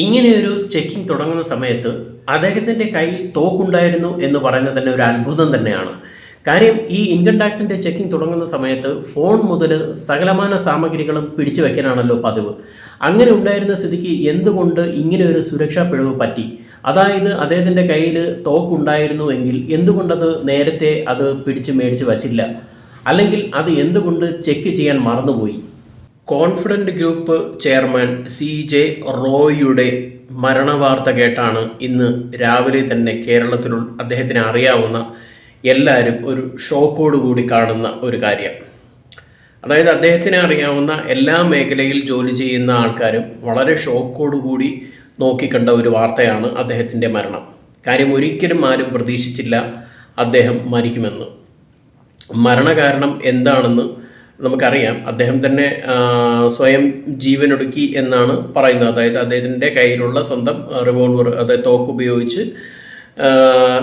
ഇങ്ങനെയൊരു ചെക്കിംഗ് തുടങ്ങുന്ന സമയത്ത് അദ്ദേഹത്തിൻ്റെ കയ്യിൽ തോക്കുണ്ടായിരുന്നു എന്ന് പറയുന്നത് തന്നെ ഒരു അത്ഭുതം തന്നെയാണ്. കാര്യം ഈ ഇൻകം ടാക്സിൻ്റെ ചെക്കിംഗ് തുടങ്ങുന്ന സമയത്ത് ഫോൺ മുതൽ സകലമാന സാമഗ്രികളും പിടിച്ചു വെക്കാനാണല്ലോ പതിവ്. അങ്ങനെ ഉണ്ടായിരുന്ന സ്ഥിതിക്ക് എന്തുകൊണ്ട് ഇങ്ങനെ ഒരു സുരക്ഷാ പിഴവ് പറ്റി? അതായത് അദ്ദേഹത്തിൻ്റെ കയ്യിൽ തോക്കുണ്ടായിരുന്നു എങ്കിൽ എന്തുകൊണ്ടത് നേരത്തെ അത് പിടിച്ച് മേടിച്ച് വച്ചില്ല? അല്ലെങ്കിൽ അത് എന്തുകൊണ്ട് ചെക്ക് ചെയ്യാൻ മറന്നുപോയി? കോൺഫിഡൻ്റ് ഗ്രൂപ്പ് ചെയർമാൻ CJ റോയിയുടെ മരണവാർത്ത കേട്ടാണ് ഇന്ന് രാവിലെ തന്നെ കേരളത്തിൽ അദ്ദേഹത്തിന് അറിയാവുന്ന എല്ലാവരും ഒരു ഷോക്കോടുകൂടി കാണുന്ന ഒരു കാര്യം. അതായത് അദ്ദേഹത്തിന് അറിയാവുന്ന എല്ലാ മേഖലയിൽ ജോലി ചെയ്യുന്ന ആൾക്കാരും വളരെ ഷോക്കോടുകൂടി നോക്കിക്കണ്ട ഒരു വാർത്തയാണ് അദ്ദേഹത്തിൻ്റെ മരണം. കാര്യം ഒരിക്കലും ആരും പ്രതീക്ഷിച്ചില്ല അദ്ദേഹം മരിക്കുമെന്ന്. മരണകാരണം എന്താണെന്ന് നമുക്കറിയാം. അദ്ദേഹം തന്നെ സ്വയം ജീവനൊടുക്കി എന്നാണ് പറയുന്നത്. അതായത് അദ്ദേഹത്തിൻ്റെ കയ്യിലുള്ള സ്വന്തം റിവോൾവർ, അതായത് തോക്ക് ഉപയോഗിച്ച്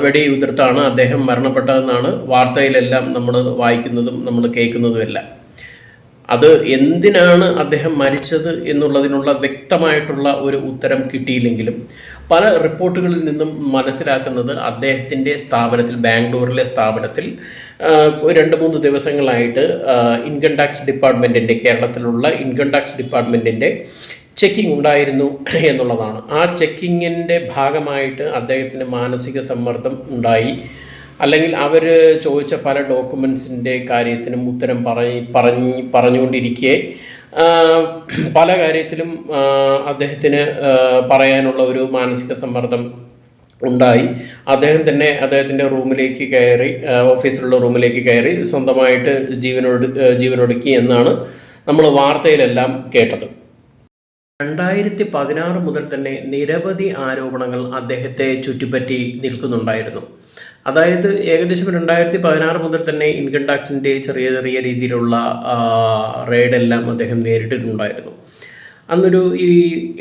വെടിയുതിർത്താണ് അദ്ദേഹം മരണപ്പെട്ടതെന്നാണ് വാർത്തയിലെല്ലാം നമ്മൾ വായിക്കുന്നതും നമ്മൾ കേൾക്കുന്നതുമെല്ലാം. അത് എന്തിനാണ് അദ്ദേഹം മരിച്ചത് എന്നുള്ളതിനുള്ള വ്യക്തമായിട്ടുള്ള ഒരു ഉത്തരം കിട്ടിയില്ലെങ്കിലും പല റിപ്പോർട്ടുകളിൽ നിന്നും മനസ്സിലാക്കുന്നത് അദ്ദേഹത്തിൻ്റെ സ്ഥാപനത്തിൽ, ബാംഗ്ലൂരിലെ സ്ഥാപനത്തിൽ 2-3 ദിവസങ്ങളായിട്ട് ഇൻകം ടാക്സ് ഡിപ്പാർട്ട്മെൻറ്റിൻ്റെ, കേരളത്തിലുള്ള ഇൻകം ടാക്സ് ഡിപ്പാർട്ട്മെൻറ്റിൻ്റെ ചെക്കിംഗ് ഉണ്ടായിരുന്നു എന്നുള്ളതാണ്. ആ ചെക്കിങ്ങിൻ്റെ ഭാഗമായിട്ട് അദ്ദേഹത്തിന് മാനസിക സമ്മർദ്ദം ഉണ്ടായി. അല്ലെങ്കിൽ അവർ ചോദിച്ച പല ഡോക്യുമെൻസിൻ്റെ കാര്യത്തിനും ഉത്തരം പറഞ്ഞുകൊണ്ടിരിക്കെ പല കാര്യത്തിലും അദ്ദേഹത്തിന് പറയാനുള്ള ഒരു മാനസിക സമ്മർദ്ദം ഉണ്ടായി. അദ്ദേഹം തന്നെ അദ്ദേഹത്തിൻ്റെ റൂമിലേക്ക് കയറി, ഓഫീസിലുള്ള റൂമിലേക്ക് കയറി സ്വന്തമായിട്ട് ജീവനൊടുക്കി എന്നാണ് നമ്മൾ വാർത്തയിലെല്ലാം കേട്ടത്. 2016 മുതൽ തന്നെ നിരവധി ആരോപണങ്ങൾ അദ്ദേഹത്തെ ചുറ്റിപ്പറ്റി നിൽക്കുന്നുണ്ടായിരുന്നു. അതായത് ഏകദേശം 2016 മുതൽ തന്നെ ഇൻകം ടാക്സിൻ്റെ ചെറിയ ചെറിയ രീതിയിലുള്ള റെയ്ഡെല്ലാം അദ്ദേഹം നേരിട്ടിട്ടുണ്ടായിരുന്നു. ഈ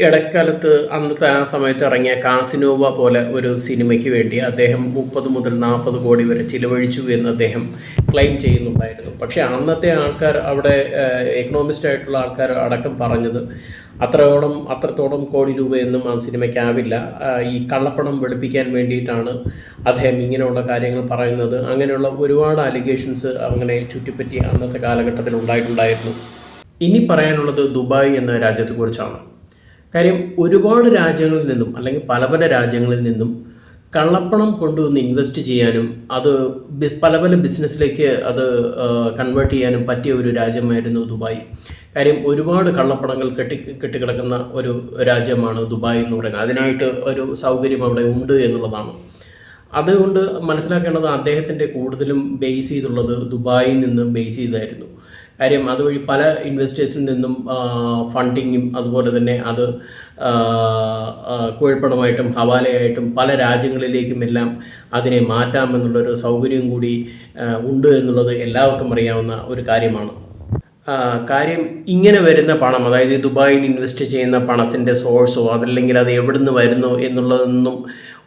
ഇടക്കാലത്ത് അന്നത്തെ ആ സമയത്ത് ഇറങ്ങിയ കാസിനോവ പോലെ ഒരു സിനിമയ്ക്ക് വേണ്ടി അദ്ദേഹം 30 മുതൽ 40 കോടി വരെ ചിലവഴിച്ചു എന്ന് അദ്ദേഹം ക്ലെയിം ചെയ്യുന്നുണ്ടായിരുന്നു. പക്ഷേ അന്നത്തെ ആൾക്കാർ, അവിടെ എക്കണോമിസ്റ്റ് ആയിട്ടുള്ള ആൾക്കാർ അടക്കം പറഞ്ഞത് അത്രത്തോളം കോടി രൂപയൊന്നും ആ സിനിമയ്ക്കാവില്ല. ഈ കള്ളപ്പണം വെളുപ്പിക്കാൻ വേണ്ടിയിട്ടാണ് അദ്ദേഹം ഇങ്ങനെയുള്ള കാര്യങ്ങൾ പറയുന്നത്. അങ്ങനെയുള്ള ഒരുപാട് അലിഗേഷൻസ് അങ്ങനെ ചുറ്റിപ്പറ്റി അന്നത്തെ കാലഘട്ടത്തിൽ ഉണ്ടായിട്ടുണ്ടായിരുന്നു. ഇനി പറയാനുള്ളത് ദുബായ് എന്ന രാജ്യത്തെക്കുറിച്ചാണ്. കാര്യം ഒരുപാട് രാജ്യങ്ങളിൽ നിന്നും, അല്ലെങ്കിൽ പല പല രാജ്യങ്ങളിൽ നിന്നും കള്ളപ്പണം കൊണ്ടുവന്ന് ഇൻവെസ്റ്റ് ചെയ്യാനും അത് പല പല ബിസിനസ്സിലേക്ക് അത് കൺവേർട്ട് ചെയ്യാനും പറ്റിയ ഒരു രാജ്യമായിരുന്നു ദുബായ്. കാര്യം ഒരുപാട് കള്ളപ്പണങ്ങൾ കെട്ടിക്കിടക്കുന്ന ഒരു രാജ്യമാണ് ദുബായ് എന്ന് പറയുന്നത്. അതിനായിട്ട് ഒരു സൗകര്യം അവിടെ ഉണ്ട് എന്നുള്ളതാണ്. അതുകൊണ്ട് മനസ്സിലാക്കേണ്ടത് അദ്ദേഹത്തിൻ്റെ കൂടുതലും ബേസ് ചെയ്തുള്ളത് ദുബായിൽ നിന്ന് ബേസ് ചെയ്തായിരുന്നു. കാര്യം അതുവഴി പല ഇൻവെസ്റ്റേഴ്സിൽ നിന്നും ഫണ്ടിങ്ങും അതുപോലെ തന്നെ അത് കുഴൽപ്പണമായിട്ടും ഹവാലയായിട്ടും പല രാജ്യങ്ങളിലേക്കും എല്ലാം അതിനെ മാറ്റാമെന്നുള്ളൊരു സൗകര്യം കൂടി ഉണ്ട് എന്നുള്ളത് എല്ലാവർക്കും അറിയാവുന്ന ഒരു കാര്യമാണ്. കാര്യം ഇങ്ങനെ വരുന്ന പണം, അതായത് ദുബായിൽ ഇൻവെസ്റ്റ് ചെയ്യുന്ന പണത്തിൻ്റെ സോഴ്സോ അതല്ലെങ്കിൽ അത് എവിടുന്ന് വരുന്നോ എന്നുള്ളതൊന്നും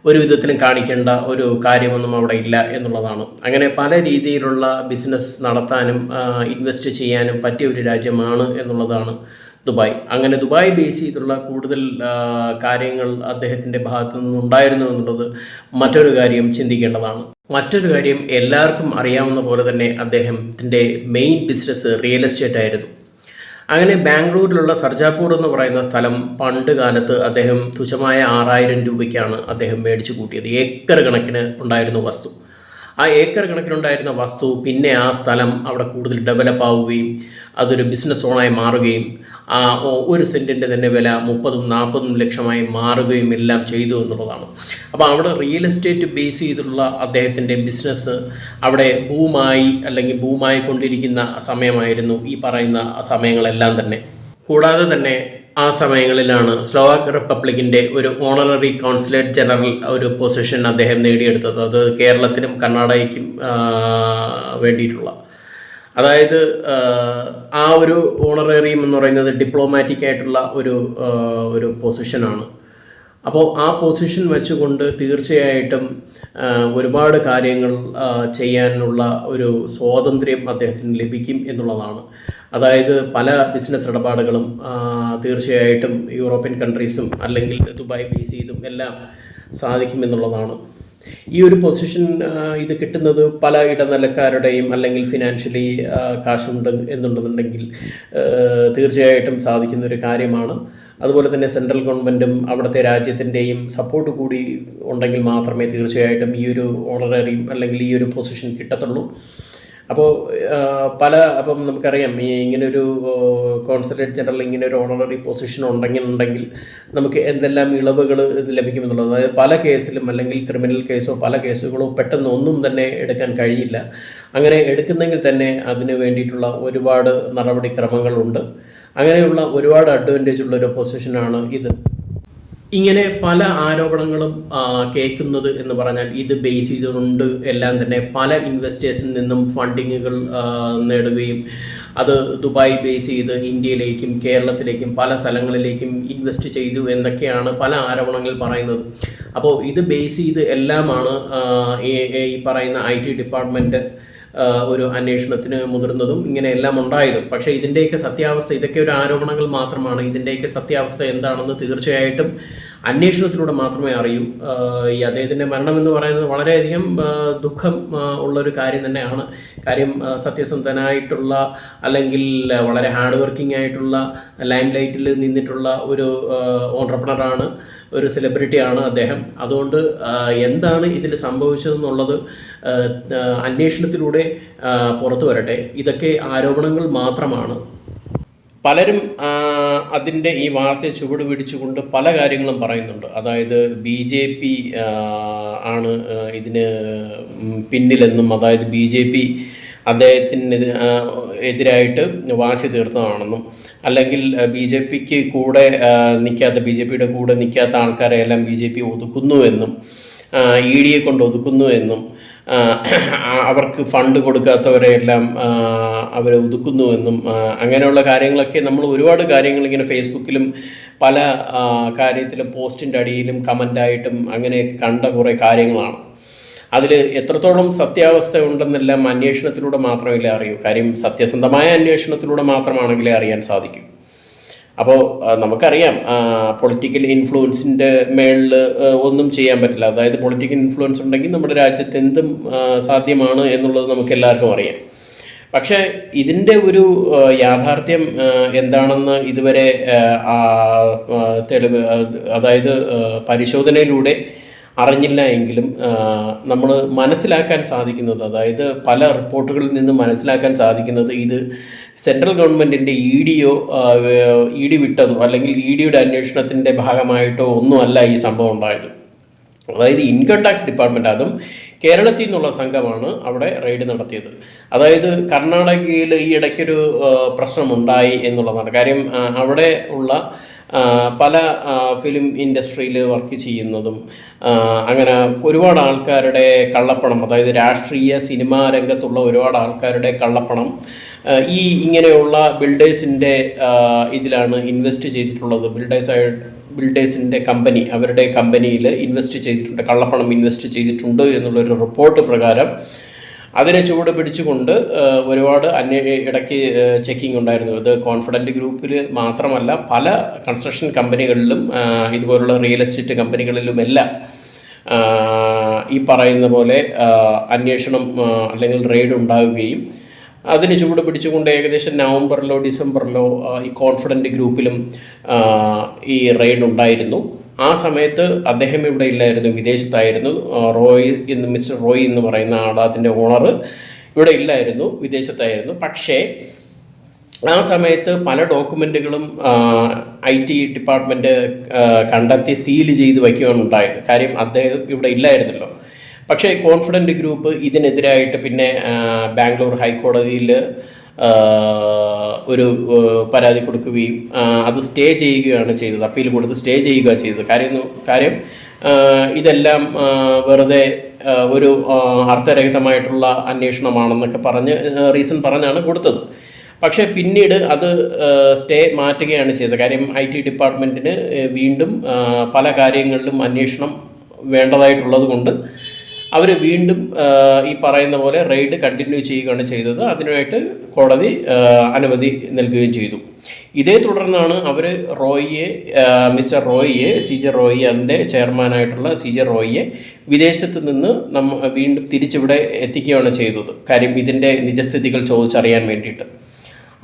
ഒരു വിധത്തിലും കാണിക്കേണ്ട ഒരു കാര്യമൊന്നും അവിടെ ഇല്ല എന്നുള്ളതാണ്. അങ്ങനെ പല രീതിയിലുള്ള ബിസിനസ് നടത്താനും ഇൻവെസ്റ്റ് ചെയ്യാനും പറ്റിയ ഒരു രാജ്യമാണ് എന്നുള്ളതാണ് ദുബായ്. അങ്ങനെ ദുബായ് ബേസ് ചെയ്തുള്ള കൂടുതൽ കാര്യങ്ങൾ അദ്ദേഹത്തിൻ്റെ ഭാഗത്തു നിന്നുണ്ടായിരുന്നു എന്നുള്ളത് മറ്റൊരു കാര്യം ചിന്തിക്കേണ്ടതാണ്. മറ്റൊരു കാര്യം, എല്ലാവർക്കും അറിയാവുന്ന പോലെ തന്നെ അദ്ദേഹത്തിൻ്റെ മെയിൻ ബിസിനസ് റിയൽ എസ്റ്റേറ്റ് ആയിരുന്നു. അങ്ങനെ ബാംഗ്ലൂരിലുള്ള സർജാപൂർ എന്ന് പറയുന്ന സ്ഥലം പണ്ട് കാലത്ത് അദ്ദേഹം തുച്ഛമായ 6000 രൂപയ്ക്കാണ് അദ്ദേഹം മേടിച്ചു കൂട്ടിയത്. ഏക്കർ കണക്കിന് ഉണ്ടായിരുന്ന വസ്തു. ആ ഏക്കർ കണക്കിനുണ്ടായിരുന്ന വസ്തു പിന്നെ ആ സ്ഥലം അവിടെ കൂടുതൽ ഡെവലപ്പ് ആവുകയും അതൊരു ബിസിനസ് സോണായി മാറുകയും ആ 1 സെൻറ്റിൻ്റെ തന്നെ വില 30-40 ലക്ഷമായി മാറുകയും എല്ലാം ചെയ്തു എന്നുള്ളതാണ്. അപ്പോൾ അവിടെ റിയൽ എസ്റ്റേറ്റ് ബേസ് ചെയ്തുള്ള അദ്ദേഹത്തിൻ്റെ ബിസിനസ് അവിടെ ബൂമായി കൊണ്ടിരിക്കുന്ന സമയമായിരുന്നു ഈ പറയുന്ന സമയങ്ങളെല്ലാം തന്നെ. കൂടാതെ തന്നെ ആ സമയങ്ങളിലാണ് സ്ലോവാക്ക് റിപ്പബ്ലിക്കിൻ്റെ ഒരു ഓണററി കോൺസുലേറ്റ് ജനറൽ ഒരു പൊസിഷൻ അദ്ദേഹം നേടിയെടുത്തത്. അത് കേരളത്തിനും കർണാടകയ്ക്കും വേണ്ടിയിട്ടുള്ള, അതായത് ആ ഒരു ഓണറേറിയം എന്ന് പറയുന്നത് ഡിപ്ലോമാറ്റിക് ആയിട്ടുള്ള ഒരു പൊസിഷനാണ്. അപ്പോൾ ആ പൊസിഷൻ വെച്ചുകൊണ്ട് തീർച്ചയായിട്ടും ഒരുപാട് കാര്യങ്ങൾ ചെയ്യാനുള്ള ഒരു സ്വാതന്ത്ര്യം അദ്ദേഹത്തിന് ലഭിക്കും എന്നുള്ളതാണ്. അതായത് പല ബിസിനസ് ഇടപാടുകളും തീർച്ചയായിട്ടും യൂറോപ്യൻ കൺട്രീസും അല്ലെങ്കിൽ ദുബായ് ബേസ് ചെയ്തും എല്ലാം സാധിക്കുമെന്നുള്ളതാണ്. ഈ ഒരു പൊസിഷൻ ഇത് കിട്ടുന്നത് പല ഇടനിലക്കാരുടെയും അല്ലെങ്കിൽ ഫിനാൻഷ്യലി കാശുണ്ട് എന്നുണ്ടെന്നുണ്ടെങ്കിൽ തീർച്ചയായിട്ടും സാധിക്കുന്ന ഒരു കാര്യമാണ്. അതുപോലെ തന്നെ സെൻട്രൽ ഗവൺമെൻറ്റും അവിടുത്തെ രാജ്യത്തിൻ്റെയും സപ്പോർട്ട് കൂടി ഉണ്ടെങ്കിൽ മാത്രമേ തീർച്ചയായിട്ടും ഈ ഒരു ഓണററിയും അല്ലെങ്കിൽ ഈ ഒരു പൊസിഷൻ കിട്ടത്തുള്ളൂ. അപ്പോൾ അപ്പം നമുക്കറിയാം ഈ ഇങ്ങനൊരു കോൺസുലേറ്റ് ജനറൽ ഇങ്ങനെ ഒരു ഓണററി പൊസിഷൻ ഉണ്ടെങ്കിൽ നമുക്ക് എന്തെല്ലാം ഇളവുകൾ ഇത് ലഭിക്കുമെന്നുള്ളത്. അതായത് പല കേസിലും അല്ലെങ്കിൽ ക്രിമിനൽ കേസോ പല കേസുകളോ പെട്ടെന്ന് ഒന്നും തന്നെ എടുക്കാൻ കഴിയില്ല. അങ്ങനെ എടുക്കുന്നെങ്കിൽ തന്നെ അതിന് വേണ്ടിയിട്ടുള്ള ഒരുപാട് നടപടിക്രമങ്ങളുണ്ട്. അങ്ങനെയുള്ള ഒരുപാട് അഡ്വാൻറ്റേജ് ഉള്ളൊരു പൊസിഷനാണ് ഇത്. ഇങ്ങനെ പല ആരോപണങ്ങളും കേൾക്കുന്നത് എന്ന് പറഞ്ഞാൽ ഇത് ബേസ് ചെയ്തുകൊണ്ട് എല്ലാം തന്നെ പല ഇൻവെസ്റ്റേഴ്സിൽ നിന്നും ഫണ്ടിങ്ങുകൾ നേടുകയും അത് ദുബായ് ബേസ് ചെയ്ത് ഇന്ത്യയിലേക്കും കേരളത്തിലേക്കും പല സ്ഥലങ്ങളിലേക്കും ഇൻവെസ്റ്റ് ചെയ്തു എന്നൊക്കെയാണ് പല ആരോപണങ്ങൾ പറയുന്നത്. അപ്പോൾ ഇത് ബേസ് ചെയ്ത് എല്ലാമാണ് ഈ പറയുന്ന IT ഡിപ്പാർട്ട്മെൻറ്റ് ഒരു അന്വേഷണത്തിന് മുതിർന്നതും ഇങ്ങനെയെല്ലാം ഉണ്ടായതും. പക്ഷേ ഇതിൻ്റെയൊക്കെ സത്യാവസ്ഥ, ഇതൊക്കെ ഒരു ആരോപണങ്ങൾ മാത്രമാണ്. ഇതിൻ്റെയൊക്കെ സത്യാവസ്ഥ എന്താണെന്ന് തീർച്ചയായിട്ടും അന്വേഷണത്തിലൂടെ മാത്രമേ അറിയൂ. ഈ അദ്ദേഹത്തിൻ്റെ മരണം എന്ന് പറയുന്നത് വളരെയധികം ദുഃഖം ഉള്ളൊരു കാര്യം തന്നെയാണ്. കാര്യം സത്യസന്ധനായിട്ടുള്ള അല്ലെങ്കിൽ വളരെ ഹാർഡ് വർക്കിംഗ് ആയിട്ടുള്ള ലൈം ലൈറ്റിൽ നിന്നിട്ടുള്ള ഒരു ഓൺട്രപ്രണറാണ്, ഒരു സെലിബ്രിറ്റിയാണ് അദ്ദേഹം. അതുകൊണ്ട് എന്താണ് ഇതിൽ സംഭവിച്ചതെന്നുള്ളത് അന്വേഷണത്തിലൂടെ പുറത്തു വരട്ടെ. ഇതൊക്കെ ആരോപണങ്ങൾ മാത്രമാണ്. പലരും അതിൻ്റെ ഈ വാർത്തയെ ചുവട് പിടിച്ചുകൊണ്ട് പല കാര്യങ്ങളും പറയുന്നുണ്ട്. അതായത് BJP ആണ് ഇതിന് പിന്നിലെന്നും, അതായത് BJP അദ്ദേഹത്തിന് എതിരായിട്ട് വാശി തീർത്തതാണെന്നും, അല്ലെങ്കിൽ BJPക്ക് കൂടെ നിൽക്കാത്ത, BJPയുടെ കൂടെ നിൽക്കാത്ത ആൾക്കാരെയെല്ലാം BJP ഒതുക്കുന്നുവെന്നും, EDയെ കൊണ്ട് ഒതുക്കുന്നുവെന്നും, അവർക്ക് ഫണ്ട് കൊടുക്കാത്തവരെയെല്ലാം അവർ ഒതുക്കുന്നുവെന്നും, അങ്ങനെയുള്ള കാര്യങ്ങളൊക്കെ നമ്മൾ ഒരുപാട് കാര്യങ്ങൾ ഇങ്ങനെ ഫേസ്ബുക്കിലും പല കാര്യത്തിലും പോസ്റ്റിൻ്റെ അടിയിലും കമൻ്റായിട്ടും അങ്ങനെയൊക്കെ കണ്ട കുറേ കാര്യങ്ങളാണ്. അതിൽ എത്രത്തോളം സത്യാവസ്ഥ ഉണ്ടെന്നെല്ലാം അന്വേഷണത്തിലൂടെ മാത്രമേ അറിയൂ. കാര്യം സത്യസന്ധമായ അന്വേഷണത്തിലൂടെ മാത്രമാണെങ്കിലേ അറിയാൻ സാധിക്കും. അപ്പോൾ നമുക്കറിയാം പൊളിറ്റിക്കൽ ഇൻഫ്ലുവൻസിൻ്റെ മേളിൽ ഒന്നും ചെയ്യാൻ പറ്റില്ല. അതായത് പൊളിറ്റിക്കൽ ഇൻഫ്ലുവൻസ് ഉണ്ടെങ്കിൽ നമ്മുടെ രാജ്യത്ത് എന്തും സാധ്യമാണ് എന്നുള്ളത് നമുക്ക് എല്ലാവർക്കും അറിയാം. പക്ഷേ ഇതിൻ്റെ ഒരു യാഥാർത്ഥ്യം എന്താണെന്ന് ഇതുവരെ തെളിവ്, അതായത് പരിശോധനയിലൂടെ അറിഞ്ഞില്ല എങ്കിലും നമ്മൾ മനസ്സിലാക്കാൻ സാധിക്കുന്നത്, അതായത് പല റിപ്പോർട്ടുകളിൽ നിന്ന് മനസ്സിലാക്കാൻ സാധിക്കുന്നത്, ഇത് സെൻട്രൽ ഗവൺമെൻറ്റിൻ്റെ ED വിട്ടതോ അല്ലെങ്കിൽ EDയുടെ അന്വേഷണത്തിൻ്റെ ഭാഗമായിട്ടോ ഒന്നുമല്ല ഈ സംഭവം ഉണ്ടായത്. അതായത് ഇൻകം ടാക്സ് ഡിപ്പാർട്ട്മെൻറ്റ്, അതും കേരളത്തിൽ നിന്നുള്ള സംഘമാണ് അവിടെ റെയ്ഡ് നടത്തിയത്. അതായത് കർണാടകയിൽ ഈ ഇടയ്ക്കൊരു പ്രശ്നമുണ്ടായി എന്നുള്ളതാണ് കാര്യം. അവിടെ ഉള്ള പല ഫിലിം ഇൻഡസ്ട്രിയിൽ വർക്ക് ചെയ്യുന്നതും അങ്ങനെ ഒരുപാട് ആൾക്കാരുടെ കള്ളപ്പണം, അതായത് രാഷ്ട്രീയ സിനിമാ രംഗത്തുള്ള ഒരുപാട് ആൾക്കാരുടെ കള്ളപ്പണം ഈ ഇങ്ങനെയുള്ള ബിൽഡേഴ്സിൻ്റെ ഇതിലാണ് ഇൻവെസ്റ്റ് ചെയ്തിട്ടുള്ളത്. ബിൽഡേഴ്സിൻ്റെ കമ്പനി, അവരുടെ കമ്പനിയിൽ ഇൻവെസ്റ്റ് ചെയ്തിട്ടുണ്ട്, കള്ളപ്പണം ഇൻവെസ്റ്റ് ചെയ്തിട്ടുണ്ട് എന്നുള്ളൊരു റിപ്പോർട്ട് പ്രകാരം അതിനെ ചുവട് പിടിച്ചുകൊണ്ട് ഒരുപാട് ഇടയ്ക്ക് ചെക്കിംഗ് ഉണ്ടായിരുന്നു. ഇത് കോൺഫിഡൻറ്റ് ഗ്രൂപ്പിൽ മാത്രമല്ല, പല കൺസ്ട്രക്ഷൻ കമ്പനികളിലും ഇതുപോലുള്ള റിയൽ എസ്റ്റേറ്റ് കമ്പനികളിലുമെല്ലാം ഈ പറയുന്ന പോലെ അന്വേഷണം അല്ലെങ്കിൽ റെയ്ഡ് ഉണ്ടാവുകയും അതിന് ചുവട് പിടിച്ചുകൊണ്ട് ഏകദേശം നവംബറിലോ ഡിസംബറിലോ ഈ കോൺഫിഡൻറ്റ് ഗ്രൂപ്പിലും ഈ റെയ്ഡ് ഉണ്ടായിരുന്നു. ആ സമയത്ത് അദ്ദേഹം ഇവിടെ ഇല്ലായിരുന്നു, വിദേശത്തായിരുന്നു. മിസ്റ്റർ റോയ് എന്ന് പറയുന്ന ആൾ, അതിൻ്റെ ഓണർ ഇവിടെ ഇല്ലായിരുന്നു, വിദേശത്തായിരുന്നു. പക്ഷേ ആ സമയത്ത് പല ഡോക്യുമെൻറ്റുകളും IT ഡിപ്പാർട്ട്മെൻറ്റ് കണ്ടെത്തി സീല് ചെയ്ത് വയ്ക്കുകയാണ് ഉണ്ടായത്. കാര്യം അദ്ദേഹം ഇവിടെ ഇല്ലായിരുന്നല്ലോ. പക്ഷേ കോൺഫിഡൻറ്റ് ഗ്രൂപ്പ് ഇതിനെതിരായിട്ട് പിന്നെ ബാംഗ്ലൂർ ഹൈക്കോടതിയിൽ ഒരു പരാതി കൊടുക്കുകയും അത് സ്റ്റേ ചെയ്യുകയാണ് ചെയ്തത്. അപ്പീൽ കൊടുത്ത് സ്റ്റേ ചെയ്യുക ചെയ്തത്. കാര്യം ഇതെല്ലാം വെറുതെ ഒരു അർത്ഥരഹിതമായിട്ടുള്ള അന്വേഷണമാണെന്നൊക്കെ റീസൺ പറഞ്ഞാണ് കൊടുത്തത്. പക്ഷേ പിന്നീട് അത് സ്റ്റേ മാറ്റുകയാണ് ചെയ്തത്. കാര്യം IT ഡിപ്പാർട്ട്മെൻറ്റിന് വീണ്ടും പല കാര്യങ്ങളിലും അന്വേഷണം വേണ്ടതായിട്ടുള്ളത് കൊണ്ട് അവർ വീണ്ടും ഈ പറയുന്ന പോലെ റെയ്ഡ് കണ്ടിന്യൂ ചെയ്യുകയാണ് ചെയ്തത്. അതിനായിട്ട് കോടതി അനുമതി നൽകുകയും ചെയ്തു. ഇതേ തുടർന്നാണ് അവർ മിസ്റ്റർ റോയിയെ, CJ റോയിയെ, അതിൻ്റെ ചെയർമാനായിട്ടുള്ള CJ റോയിയെ വിദേശത്ത് നിന്ന് വീണ്ടും തിരിച്ചിവിടെ എത്തിക്കുകയാണ് ചെയ്തത്. കാര്യം ഇതിൻ്റെ നിജസ്ഥിതികൾ ചോദിച്ചറിയാൻ വേണ്ടിയിട്ട്.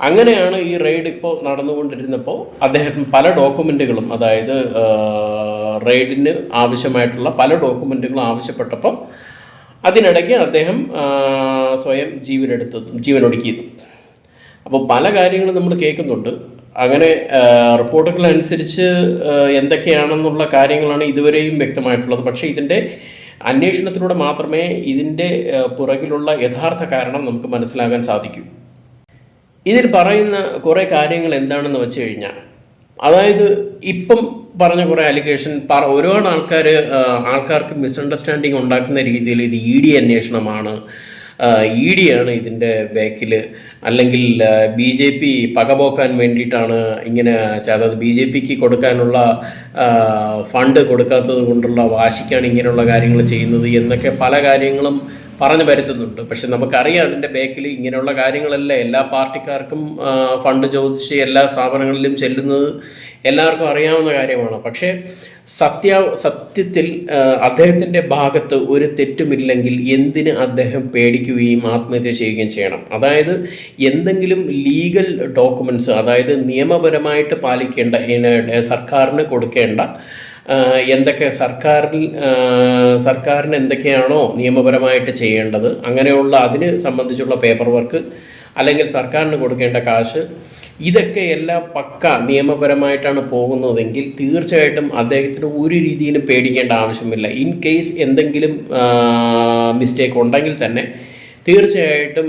അങ്ങനെയാണ് ഈ റെയ്ഡ് ഇപ്പോൾ നടന്നുകൊണ്ടിരുന്നപ്പോൾ അദ്ദേഹം പല ഡോക്യുമെൻറ്റുകളും, അതായത് റെയ്ഡിന് ആവശ്യമായിട്ടുള്ള പല ഡോക്യുമെൻറ്റുകളും ആവശ്യപ്പെട്ടപ്പോൾ അതിനിടയ്ക്ക് അദ്ദേഹം സ്വയം ജീവനൊടുക്കിയതും. അപ്പോൾ പല കാര്യങ്ങളും നമ്മൾ കേൾക്കുന്നുണ്ട്. അങ്ങനെ റിപ്പോർട്ടുകളനുസരിച്ച് എന്തൊക്കെയാണെന്നുള്ള കാര്യങ്ങളാണ് ഇതുവരെയും വ്യക്തമായിട്ടുള്ളത്. പക്ഷേ ഇതിൻ്റെ അന്വേഷണത്തിലൂടെ മാത്രമേ ഇതിൻ്റെ പുറകിലുള്ള യഥാർത്ഥ കാരണം നമുക്ക് മനസ്സിലാക്കാൻ സാധിക്കൂ. ഇതിൽ പറയുന്ന കുറേ കാര്യങ്ങൾ എന്താണെന്ന് വെച്ച് കഴിഞ്ഞാൽ, അതായത് ഇപ്പം പറഞ്ഞ കുറേ അലിഗേഷൻ ഒരുപാട് ആൾക്കാർക്ക് മിസ്അണ്ടർസ്റ്റാൻഡിങ് ഉണ്ടാക്കുന്ന രീതിയിൽ ഇത് ED അന്വേഷണമാണ്, ED ആണ് ഇതിൻ്റെ ബാക്കിൽ, അല്ലെങ്കിൽ BJP പകപോക്കാൻ വേണ്ടിയിട്ടാണ് ഇങ്ങനെ, അതായത് BJPക്ക് കൊടുക്കാനുള്ള ഫണ്ട് കൊടുക്കാത്തത് കൊണ്ടുള്ള വാശിക്കാണ് ഇങ്ങനെയുള്ള കാര്യങ്ങൾ ചെയ്യുന്നത് എന്നൊക്കെ പല കാര്യങ്ങളും പറഞ്ഞു വരുത്തുന്നുണ്ട്. പക്ഷെ നമുക്കറിയാം അതിൻ്റെ ബാക്കിൽ ഇങ്ങനെയുള്ള കാര്യങ്ങളല്ല എല്ലാ പാർട്ടിക്കാർക്കും ഫണ്ട് ചോദിച്ച് എല്ലാ സ്ഥാപനങ്ങളിലും ചെല്ലുന്നത് എല്ലാവർക്കും അറിയാവുന്ന കാര്യമാണ്. പക്ഷേ സത്യത്തിൽ അദ്ദേഹത്തിൻ്റെ ഭാഗത്ത് ഒരു തെറ്റുമില്ലെങ്കിൽ എന്തിന് അദ്ദേഹം പേടിക്കുകയും ആത്മഹത്യ ചെയ്യുകയും ചെയ്യണം? അതായത് എന്തെങ്കിലും ലീഗൽ ഡോക്യുമെൻറ്റ്സ്, അതായത് നിയമപരമായിട്ട് പാലിക്കേണ്ട, സർക്കാരിന് കൊടുക്കേണ്ട എന്തൊക്കെ സർക്കാരിന് എന്തൊക്കെയാണോ നിയമപരമായിട്ട് ചെയ്യേണ്ടത്, അങ്ങനെയുള്ള അതിന് സംബന്ധിച്ചുള്ള പേപ്പർ വർക്ക്, അല്ലെങ്കിൽ സർക്കാരിന് കൊടുക്കേണ്ട കാശ്, ഇതൊക്കെ എല്ലാം പക്ക നിയമപരമായിട്ടാണ് പോകുന്നതെങ്കിൽ തീർച്ചയായിട്ടും അദ്ദേഹത്തിന് ഒരു രീതിയിലും പേടിക്കേണ്ട ആവശ്യമില്ല. ഇൻ കേസ് എന്തെങ്കിലും മിസ്റ്റേക്ക് ഉണ്ടെങ്കിൽ തന്നെ തീർച്ചയായിട്ടും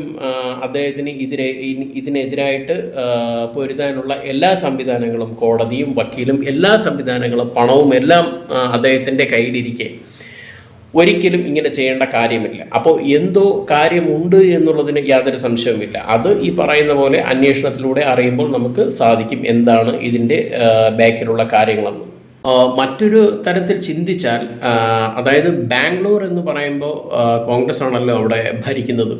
അദ്ദേഹത്തിന് ഇതിനെതിരായിട്ട് പൊരുതാനുള്ള എല്ലാ സംവിധാനങ്ങളും, കോടതിയും വക്കീലും എല്ലാ സംവിധാനങ്ങളും, പണവും എല്ലാം അദ്ദേഹത്തിൻ്റെ കയ്യിലിരിക്കെ ഒരിക്കലും ഇങ്ങനെ ചെയ്യേണ്ട കാര്യമില്ല. അപ്പോൾ എന്തോ കാര്യമുണ്ട് എന്നുള്ളതിന് യാതൊരു സംശയവുമില്ല. അത് ഈ പറയുന്ന പോലെ അന്വേഷണത്തിലൂടെ അറിയുമ്പോൾ നമുക്ക് സാധിക്കും എന്താണ് ഇതിൻ്റെ ബാക്കിലുള്ള കാര്യങ്ങളെന്ന്. മറ്റൊരു തരത്തിൽ ചിന്തിച്ചാൽ, അതായത് ബാംഗ്ലൂർ എന്ന് പറയുമ്പോൾ കോൺഗ്രസ് ആണല്ലോ അവിടെ ഭരിക്കുന്നത്.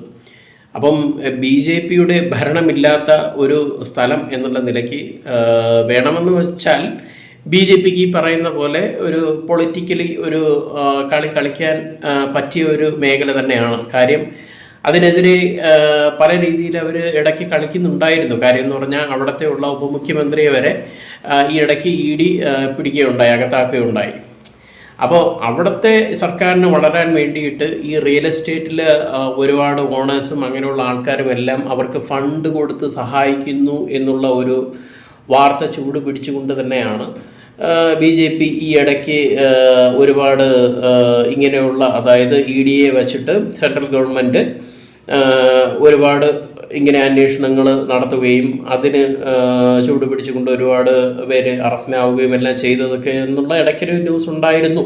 അപ്പം BJPയുടെ ഭരണമില്ലാത്ത ഒരു സ്ഥലം എന്നുള്ള നിലയ്ക്ക് വേണമെന്ന് വെച്ചാൽ BJPക്ക് ഈ പറയുന്ന പോലെ ഒരു പൊളിറ്റിക്കലി ഒരു കളിക്കാൻ പറ്റിയ ഒരു മേഖല തന്നെയാണ്. കാര്യം അതിനെതിരെ പല രീതിയിൽ അവർ ഇടയ്ക്ക് കളിക്കുന്നുണ്ടായിരുന്നു. കാര്യം എന്ന് പറഞ്ഞാൽ അവിടുത്തെ ഉള്ള ഉപമുഖ്യമന്ത്രിയെ വരെ ഈ ഇടയ്ക്ക് ED പിടിക്കുകയുണ്ടായി, അകത്താക്കുകയുണ്ടായി. അപ്പോൾ അവിടുത്തെ സർക്കാരിന് വളരാൻ വേണ്ടിയിട്ട് ഈ റിയൽ എസ്റ്റേറ്റിൽ ഒരുപാട് ഓണേഴ്സും അങ്ങനെയുള്ള ആൾക്കാരും എല്ലാം അവർക്ക് ഫണ്ട് കൊടുത്ത് സഹായിക്കുന്നു എന്നുള്ള ഒരു വാർത്ത ചൂട് പിടിച്ചുകൊണ്ട് തന്നെയാണ് BJP ഈ ഇടയ്ക്ക് ഒരുപാട് ഇങ്ങനെയുള്ള, അതായത് EDയെ വച്ചിട്ട് സെൻട്രൽ ഗവൺമെൻറ് ഒരുപാട് ഇങ്ങനെ അന്വേഷണങ്ങൾ നടത്തുകയും അതിന് ചൂട് പിടിച്ചുകൊണ്ട് ഒരുപാട് പേര് അറസ്റ്റിലാവുകയും എല്ലാം ചെയ്തതൊക്കെ എന്നുള്ള ഇടയ്ക്കൊരു ന്യൂസ് ഉണ്ടായിരുന്നു.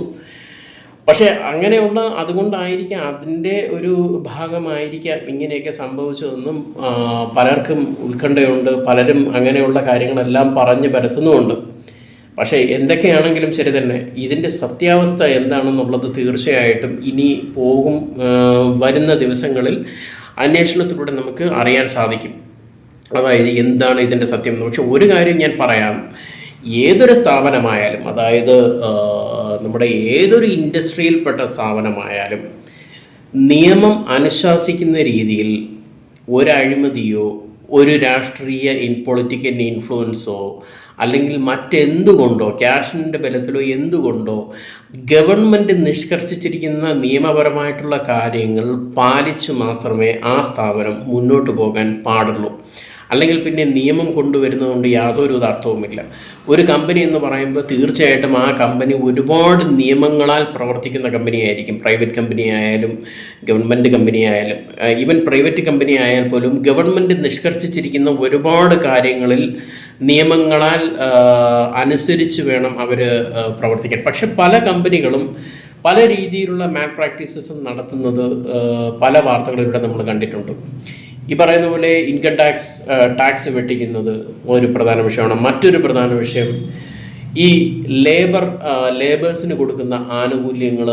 പക്ഷേ അങ്ങനെയുള്ള അതുകൊണ്ടായിരിക്കാം, അതിൻ്റെ ഒരു ഭാഗമായിരിക്കാം ഇങ്ങനെയൊക്കെ സംഭവിച്ചതെന്നും പലർക്കും ഉത്കണ്ഠയുണ്ട്. പലരും അങ്ങനെയുള്ള കാര്യങ്ങളെല്ലാം പറഞ്ഞ് പരത്തുന്നുമുണ്ട്. പക്ഷേ എന്തൊക്കെയാണെങ്കിലും ശരി തന്നെ ഇതിൻ്റെ സത്യാവസ്ഥ എന്താണെന്നുള്ളത് തീർച്ചയായിട്ടും ഇനി വരുന്ന ദിവസങ്ങളിൽ അന്വേഷണത്തിലൂടെ നമുക്ക് അറിയാൻ സാധിക്കും. അതായത് എന്താണ് ഇതിൻ്റെ സത്യം എന്ന്. പക്ഷെ ഒരു കാര്യം ഞാൻ പറയാം, ഏതൊരു സ്ഥാപനമായാലും, അതായത് നമ്മുടെ ഏതൊരു ഇൻഡസ്ട്രിയിൽപ്പെട്ട സ്ഥാപനമായാലും നിയമം അനുശാസിക്കുന്ന രീതിയിൽ ഒരു അഴിമതിയോ ഒരു രാഷ്ട്രീയ പൊളിറ്റിക്കൽ ഇൻഫ്ലുവൻസോ അല്ലെങ്കിൽ മറ്റെന്തുകൊണ്ടോ, ക്യാഷിൻ്റെ ബലത്തിലോ എന്തുകൊണ്ടോ ഗവൺമെൻറ് നിഷ്കർഷിച്ചിരിക്കുന്ന നിയമപരമായിട്ടുള്ള കാര്യങ്ങൾ പാലിച്ച് മാത്രമേ ആ സ്ഥാപനം മുന്നോട്ട് പോകാൻ പാടുള്ളൂ. അല്ലെങ്കിൽ പിന്നെ നിയമം കൊണ്ടുവരുന്നതുകൊണ്ട് യാതൊരു അർത്ഥവുമില്ല. ഒരു കമ്പനി എന്ന് പറയുമ്പോൾ തീർച്ചയായിട്ടും ആ കമ്പനി ഒരുപാട് നിയമങ്ങളാൽ പ്രവർത്തിക്കുന്ന കമ്പനിയായിരിക്കും. പ്രൈവറ്റ് കമ്പനി ആയാലും ഗവൺമെൻറ് കമ്പനി ആയാലും, ഈവൻ പ്രൈവറ്റ് കമ്പനി ആയാൽ പോലും ഗവൺമെൻറ് നിഷ്കർഷിച്ചിരിക്കുന്ന ഒരുപാട് കാര്യങ്ങളിൽ നിയമങ്ങളാൽ അനുസരിച്ച് വേണം അവർ പ്രവർത്തിക്കാൻ. പക്ഷെ പല കമ്പനികളും പല രീതിയിലുള്ള മാൽ പ്രാക്ടീസസും നടത്തുന്നത് പല വാർത്തകളിലൂടെ നമ്മൾ കണ്ടിട്ടുണ്ട്. ഈ പറയുന്ന പോലെ ഇൻകം ടാക്സ് വെട്ടിക്കുന്നത് ഒരു പ്രധാന വിഷയമാണ്. മറ്റൊരു പ്രധാന വിഷയം ഈ ലേബേഴ്സിന് കൊടുക്കുന്ന ആനുകൂല്യങ്ങൾ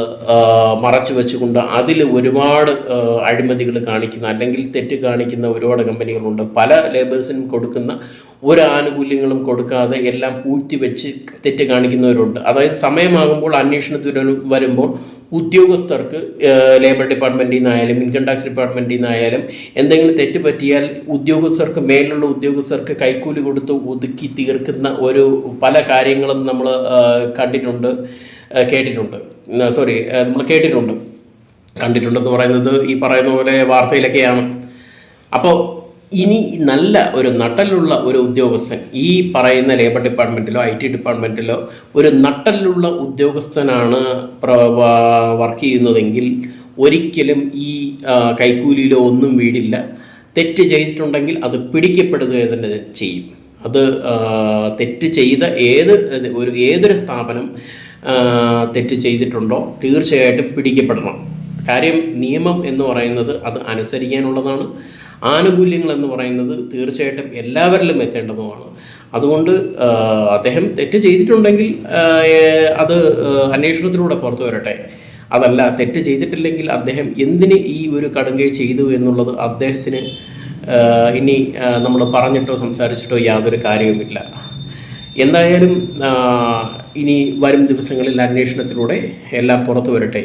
മറച്ചു വെച്ചുകൊണ്ട് അതിൽ ഒരുപാട് അഴിമതികൾ കാണിക്കുന്ന അല്ലെങ്കിൽ തെറ്റ് കാണിക്കുന്ന ഒരുപാട് കമ്പനികളുണ്ട്. പല ലേബേഴ്സിനും കൊടുക്കുന്ന ഒരു ആനുകൂല്യങ്ങളും കൊടുക്കാതെ എല്ലാം പൂഴ്ത്തിവെച്ച് തെറ്റ് കാണിക്കുന്നവരുണ്ട്. അതായത് സമയമാകുമ്പോൾ അന്വേഷണത്തിന് വരുമ്പോൾ ഉദ്യോഗസ്ഥർക്ക് ലേബർ ഡിപ്പാർട്ട്മെൻറ്റിൽ നിന്നായാലും ഇൻകം ടാക്സ് ഡിപ്പാർട്ട്മെൻറ്റിൽ നിന്നായാലും എന്തെങ്കിലും തെറ്റ് പറ്റിയാൽ ഉദ്യോഗസ്ഥർക്ക് മേലുള്ള ഉദ്യോഗസ്ഥർക്ക് കൈക്കൂലി കൊടുത്ത് ഒതുക്കി തീർക്കുന്ന ഒരു പല കാര്യങ്ങളും നമ്മൾ കണ്ടിട്ടുണ്ട്, കേട്ടിട്ടുണ്ട്. നമ്മൾ കേട്ടിട്ടുണ്ട്. കണ്ടിട്ടുണ്ടെന്ന് പറയുന്നത് ഈ പറയുന്ന പോലെ വാർത്തയിലൊക്കെയാണ്. അപ്പോൾ ഇനി നല്ല ഒരു നട്ടലുള്ള ഒരു ഉദ്യോഗസ്ഥൻ ഈ പറയുന്ന ലേബർ ഡിപ്പാർട്ട്മെൻറ്റിലോ IT ഡിപ്പാർട്ട്മെൻറ്റിലോ ഒരു നട്ടലുള്ള ഉദ്യോഗസ്ഥനാണ് വർക്ക് ചെയ്യുന്നതെങ്കിൽ ഒരിക്കലും ഈ കൈക്കൂലിയിലോ ഒന്നും വീടില്ല. തെറ്റ് ചെയ്തിട്ടുണ്ടെങ്കിൽ അത് പിടിക്കപ്പെടുക തന്നെ ചെയ്യും. അത് തെറ്റ് ചെയ്ത ഏതൊരു സ്ഥാപനം തെറ്റ് ചെയ്തിട്ടുണ്ടോ തീർച്ചയായിട്ടും പിടിക്കപ്പെടണം. കാര്യം നിയമം എന്ന് പറയുന്നത് അത് അനുസരിക്കാനുള്ളതാണ്. ആനുകൂല്യങ്ങൾ എന്ന് പറയുന്നത് തീർച്ചയായിട്ടും എല്ലാവരിലും എത്തേണ്ടതുമാണ്. അതുകൊണ്ട് അദ്ദേഹം തെറ്റ് ചെയ്തിട്ടുണ്ടെങ്കിൽ അത് അന്വേഷണത്തിലൂടെ പുറത്തു വരട്ടെ. അതല്ല, തെറ്റ് ചെയ്തിട്ടില്ലെങ്കിൽ അദ്ദേഹം എന്തിന് ഈ ഒരു കടുങ്കൈ ചെയ്തു എന്നുള്ളത് അദ്ദേഹത്തിന് ഇനി നമ്മൾ പറഞ്ഞിട്ടോ സംസാരിച്ചിട്ടോ യാതൊരു കാര്യവുമില്ല. എന്തായാലും ഇനി വരും ദിവസങ്ങളിൽ അന്വേഷണത്തിലൂടെ എല്ലാം പുറത്തു വരട്ടെ.